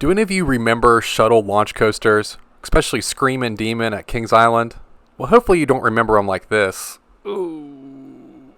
Do any of you remember shuttle launch coasters, especially Screamin Demon at Kings Island? Well, hopefully you don't remember them like this. Ooh.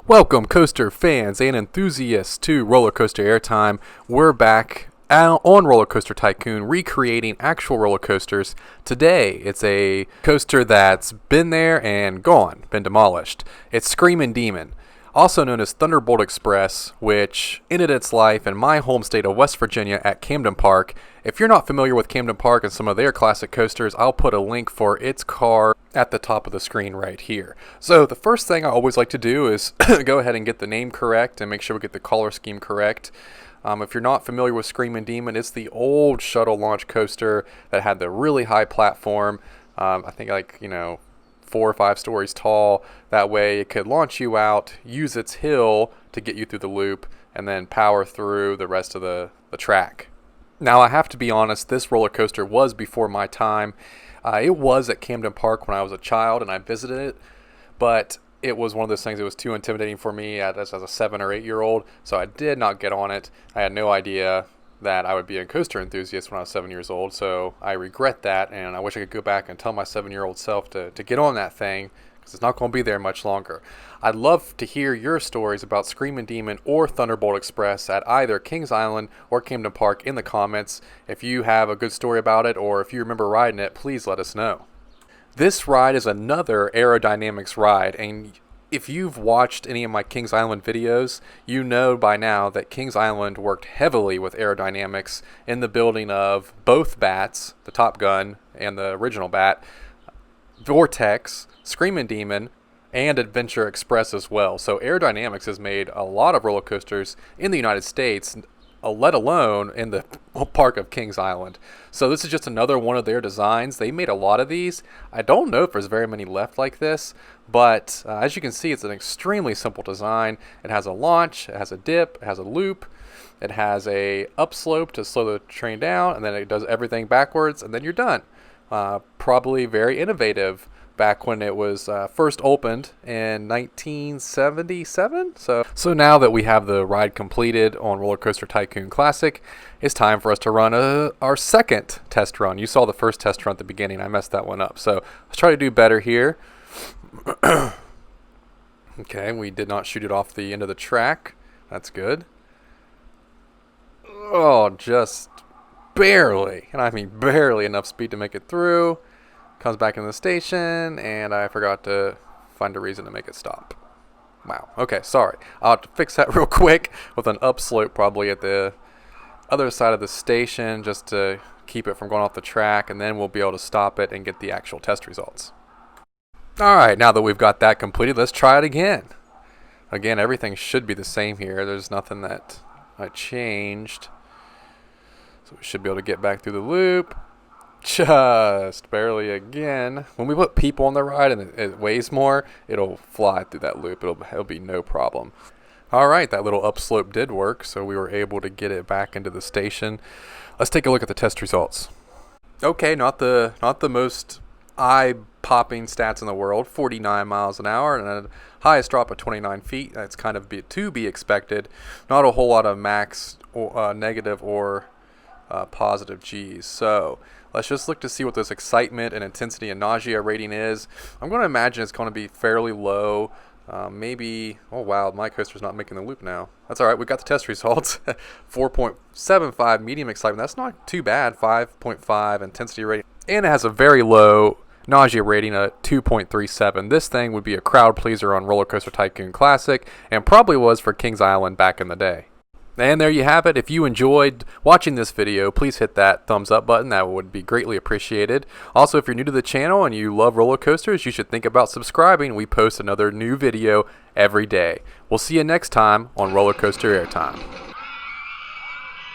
Welcome, coaster fans and enthusiasts, to RollerCoaster Airtime. We're back on RollerCoaster Tycoon, recreating actual roller coasters. Today, it's a coaster that's been there and gone, been demolished. It's Screamin Demon, also known as Thunderbolt Express, which ended its life in my home state of West Virginia at Camden Park. If you're not familiar with Camden Park and some of their classic coasters, I'll put a link for its car at the top of the screen right here. So the first thing I always like to do is go ahead and get the name correct and make sure we get the color scheme correct. If you're not familiar with Screamin Demon, it's the old shuttle launch coaster that had the really high platform. I think 4 or 5 stories tall. That way it could launch you out, use its hill to get you through the loop, and then power through the rest of the track. Now, I have to be honest, this roller coaster was before my time. It was at Camden Park when I was a child and I visited it, but it was one of those things that was too intimidating for me as a 7 or 8 year old, so I did not get on it. I had no idea that I would be a coaster enthusiast when I was 7 years old, so I regret that, and I wish I could go back and tell my 7-year-old self to get on that thing, because it's not going to be there much longer. I'd love to hear your stories about Screamin Demon or Thunderbolt Express at either Kings Island or Camden Park in the comments. If you have a good story about it, or if you remember riding it, please let us know. This ride is another aerodynamics ride, and if you've watched any of my Kings Island videos, you know by now that Kings Island worked heavily with aerodynamics in the building of both bats, the Top Gun and the original bat, Vortex, Screamin Demon, and Adventure Express as well. So aerodynamics has made a lot of roller coasters in the United States, let alone in the park of Kings Island. So this is just another one of their designs. They made a lot of these. I don't know if there's very many left like this, but as you can see, it's an extremely simple design. It has a launch, it has a dip, it has a loop, it has a upslope to slow the train down, and then it does everything backwards, and then you're done. Probably very innovative back when it was first opened in 1977. So now that we have the ride completed on RollerCoaster Tycoon Classic, it's time for us to run our second test run. You saw the first test run at the beginning. I messed that one up. So let's try to do better here. Okay, we did not shoot it off the end of the track. That's good. Oh, just barely, and I mean barely enough speed to make it through. Comes back into the station, and I forgot to find a reason to make it stop. Wow. Okay, sorry. I'll have to fix that real quick with an upslope probably at the other side of the station just to keep it from going off the track, and then we'll be able to stop it and get the actual test results. Alright, now that we've got that completed, let's try it again. Again, everything should be the same here. There's nothing that I changed. So we should be able to get back through the loop. Just barely again. When we put people on the ride and it weighs more, it'll fly through that loop. It'll be no problem. Alright, that little upslope did work, so we were able to get it back into the station. Let's take a look at the test results. Okay, not the most eye-popping stats in the world. 49 miles an hour and a highest drop of 29 feet. That's kind of to be expected. Not a whole lot of max or negative or positive G's. So let's just look to see what this excitement and intensity and nausea rating is. I'm going to imagine it's going to be fairly low. Maybe, oh wow, my coaster's not making the loop now. That's alright, we got the test results. 4.75 medium excitement. That's not too bad. 5.5 intensity rating. And it has a very low nausea rating at 2.37. This thing would be a crowd pleaser on RollerCoaster Tycoon Classic, and probably was for Kings Island back in the day. And there you have it. If you enjoyed watching this video, please hit that thumbs up button. That would be greatly appreciated. Also, if you're new to the channel and you love roller coasters, you should think about subscribing. We post another new video every day. We'll see you next time on RollerCoaster Airtime.